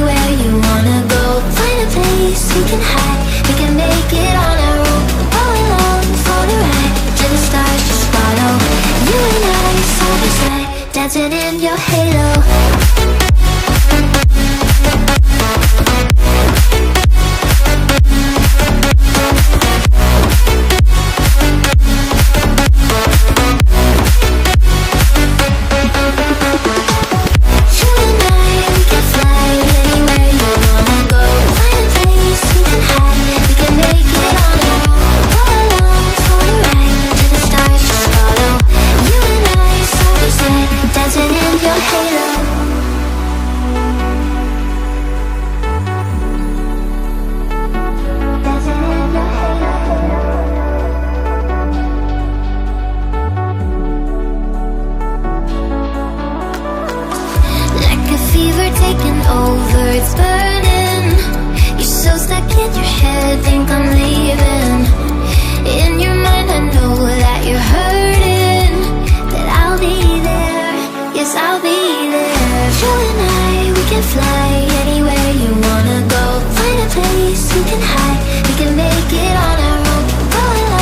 anywhere you wanna go. Find a place we can hide, we can make it on our own. Go along for the ride, to the stars just follow. You and I side by side, dancing in your halo. Taking over, it's burning. You're so stuck in your head, think I'm leaving. In your mind I know that you're hurting, that I'll be there, yes I'll be there. You and I, we can fly anywhere